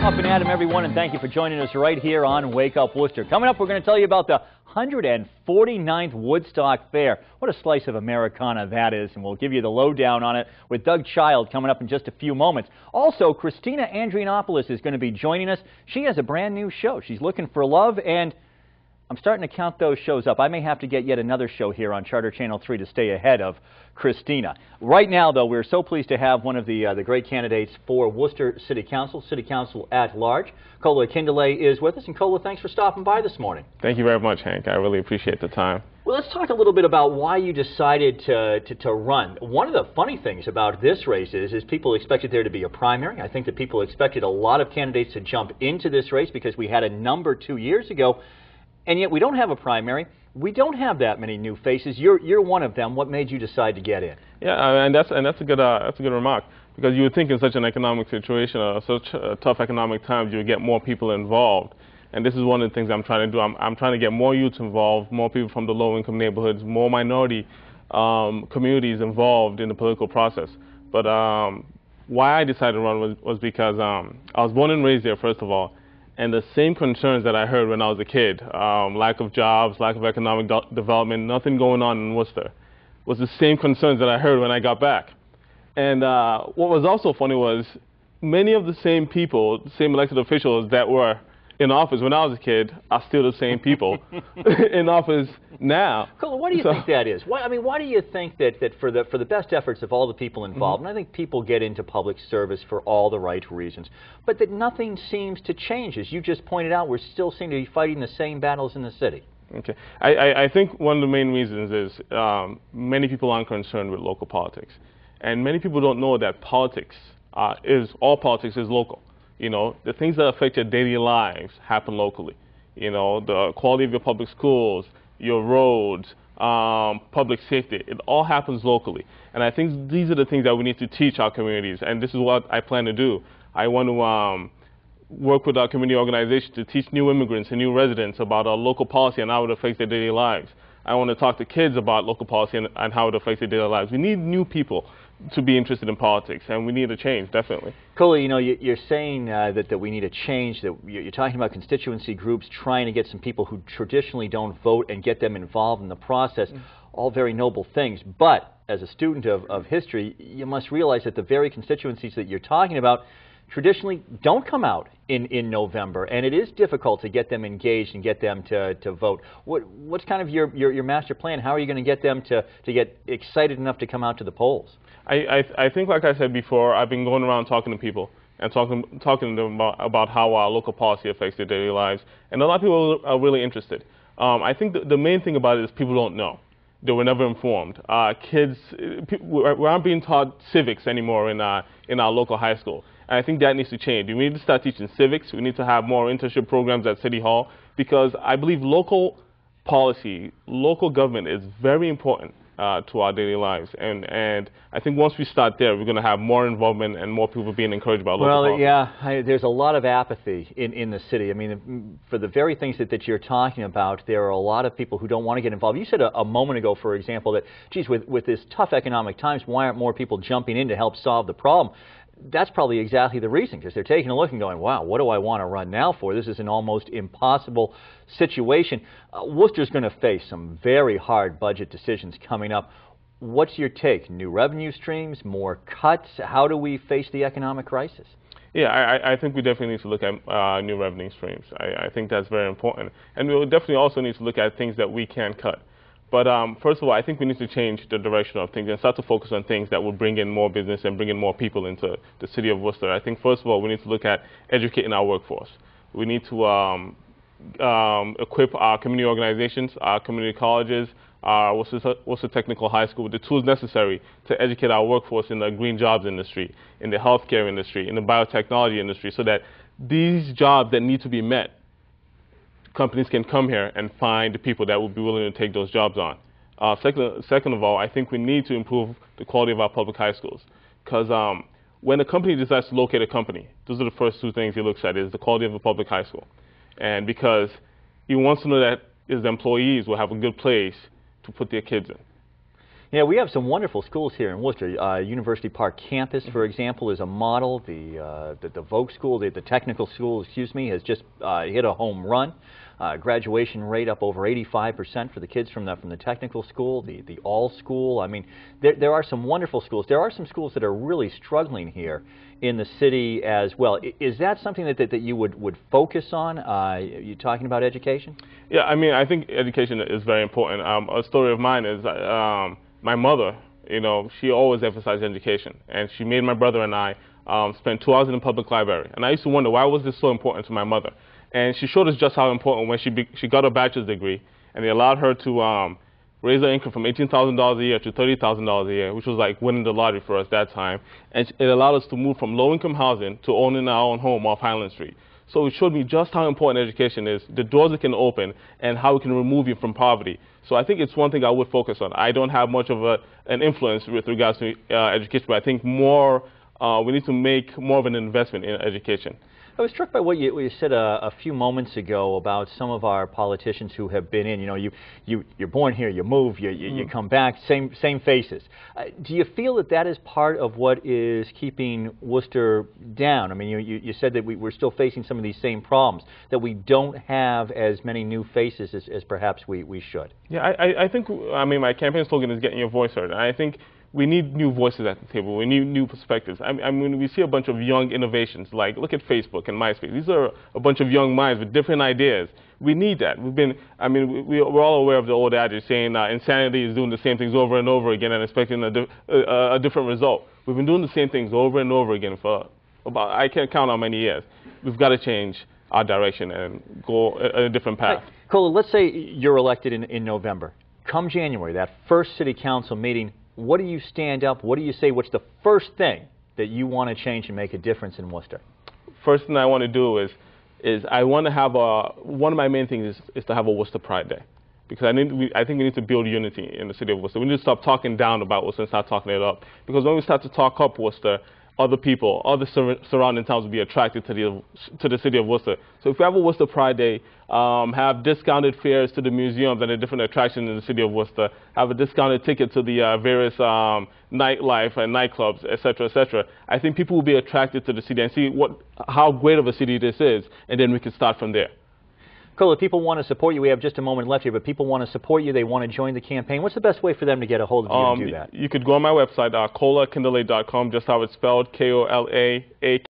Up and Adam, everyone, and thank you for joining us right here on Wake Up Worcester. Coming up, we're going to tell you about the 149th Woodstock Fair. What a slice of Americana that is, and we'll give you the lowdown on it with Doug Child coming up in just a few moments. Also, Christina Andrianopoulos is going to be joining us. She has a brand new show. She's looking for love, and I'm starting to count those shows up. I may have to get yet another show here on Charter Channel 3 to stay ahead of Christina. Right now, though, we're so pleased to have one of the great candidates for Worcester City Council at Large. Kola Kindele is with us. And Kola, thanks for stopping by this morning. Thank you very much, Hank. I really appreciate the time. Well, let's talk a little bit about why you decided to run. One of the funny things about this race is people expected there to be a primary. I think that people expected a lot of candidates to jump into this race because we had a number 2 years ago. And yet we don't have a primary. We don't have that many new faces. You're one of them. What made you decide to get in? Yeah, and that's a good remark, because you would think in such an economic situation, such tough economic times, you would get more people involved. And this is one of the things I'm trying to do. I'm trying to get more youths involved, more people from the low-income neighborhoods, more minority communities involved in the political process. But why I decided to run was because I was born and raised there, first of all. And the same concerns that I heard when I was a kid, lack of jobs, lack of economic development, nothing going on in Worcester, was the same concerns that I heard when I got back. And what was also funny was many of the same people, the same elected officials that were in office when I was a kid are still the same people in office now. Kola, what do you think that is? Why do you think that for the best efforts of all the people involved, and I think people get into public service for all the right reasons, but that nothing seems to change? As you just pointed out, we're still seem to be fighting the same battles in the city. Okay. I think one of the main reasons is many people aren't concerned with local politics. And many people don't know that all politics is local. You know, the things that affect your daily lives happen locally. You know, the quality of your public schools, your roads, public safety, it all happens locally. And I think these are the things that we need to teach our communities, and this is what I plan to do. I want to work with our community organizations to teach new immigrants and new residents about our local policy and how it affects their daily lives. I want to talk to kids about local policy and how it affects their daily lives. We need new people to be interested in politics, and we need a change, definitely. Kola, you know, you're saying that we need a change, that you're talking about constituency groups trying to get some people who traditionally don't vote and get them involved in the process, all very noble things. But as a student of history, you must realize that the very constituencies that you're talking about traditionally don't come out in November, and it is difficult to get them engaged and get them to vote. What's kind of your master plan? How are you going to get them to get excited enough to come out to the polls? I think, like I said before, I've been going around talking to people and talking to them about how our local policy affects their daily lives, and a lot of people are really interested. I think the main thing about it is people don't know. They were never informed. Kids, we aren't being taught civics anymore in our local high school. And I think that needs to change. We need to start teaching civics. We need to have more internship programs at City Hall, because I believe local policy, local government is very important to our daily lives. And I think once we start there, we're going to have more involvement and more people being encouraged about local policy. Well, yeah, there's a lot of apathy in the city. I mean, for the very things that you're talking about, there are a lot of people who don't want to get involved. You said a moment ago, for example, that, geez, with this tough economic times, why aren't more people jumping in to help solve the problem? That's probably exactly the reason, because they're taking a look and going, wow, what do I want to run now for? This is an almost impossible situation. Worcester's going to face some very hard budget decisions coming up. What's your take? New revenue streams, more cuts? How do we face the economic crisis? Yeah, I think we definitely need to look at new revenue streams. I think that's very important. And we'll definitely also need to look at things that we can cut. But first of all, I think we need to change the direction of things and start to focus on things that will bring in more business and bring in more people into the city of Worcester. I think, first of all, we need to look at educating our workforce. We need to equip our community organizations, our community colleges, our Worcester Technical High School with the tools necessary to educate our workforce in the green jobs industry, in the healthcare industry, in the biotechnology industry, so that these jobs that need to be met, companies can come here and find the people that will be willing to take those jobs on. Second of all, I think we need to improve the quality of our public high schools, because when a company decides to locate a company, those are the first two things he looks at, is the quality of the public high school. And because he wants to know that his employees will have a good place to put their kids in. Yeah, we have some wonderful schools here in Worcester. University Park campus, for example, is a model. The Vogue School, the technical school, excuse me, has just hit a home run. Graduation rate up over 85% for the kids from the technical school, the all school. I mean, there are some wonderful schools. There are some schools that are really struggling here in the city as well. Is that something that you would focus on? You talking about education? Yeah, I mean, I think education is very important. A story of mine is my mother, you know, she always emphasized education, and she made my brother and I spend 2 hours in the public library. And I used to wonder, why was this so important to my mother? And she showed us just how important when she got a bachelor's degree, and they allowed her to raise her income from $18,000 a year to $30,000 a year, which was like winning the lottery for us that time. And it allowed us to move from low-income housing to owning our own home off Highland Street. So it showed me just how important education is, the doors it can open, and how it can remove you from poverty. So I think it's one thing I would focus on. I don't have much of an influence with regards to education, but I think more we need to make more of an investment in education. I was struck by what you said a few moments ago about some of our politicians who have been in. You know, you're born here, you move, you come back, same faces. Do you feel that is part of what is keeping Worcester down? I mean, you said that we're still facing some of these same problems, that we don't have as many new faces as perhaps we should. Yeah, I think, I mean, my campaign slogan is getting your voice heard. And I think we need new voices at the table. We need new perspectives. I mean, we see a bunch of young innovations, like look at Facebook and MySpace. These are a bunch of young minds with different ideas. We need that. I mean, we're all aware of the old adage saying insanity is doing the same things over and over again and expecting a different result. We've been doing the same things over and over again for about, I can't count how many years. We've got to change our direction and go a different path. Right. Kola, let's say you're elected in November. Come January, that first city council meeting, what do you stand up? What do you say? What's the first thing that you want to change and make a difference in Worcester? First thing I want to do is I want to have one of my main things is to have a Worcester Pride Day, because I think we need to build unity in the city of Worcester. We need to stop talking down about Worcester and start talking it up, because when we start to talk up Worcester, other people, other surrounding towns will be attracted to the city of Worcester. So if we have a Worcester Pride Day, have discounted fares to the museums and the different attractions in the city of Worcester, have a discounted ticket to the various nightlife and nightclubs, etc., I think people will be attracted to the city and see how great of a city this is, and then we can start from there. Kola, people want to support you. We have just a moment left here, but people want to support you. They want to join the campaign. What's the best way for them to get a hold of you and do that? You could go on my website, kolakindele.com, just how it's spelled, K-O-L-A-A.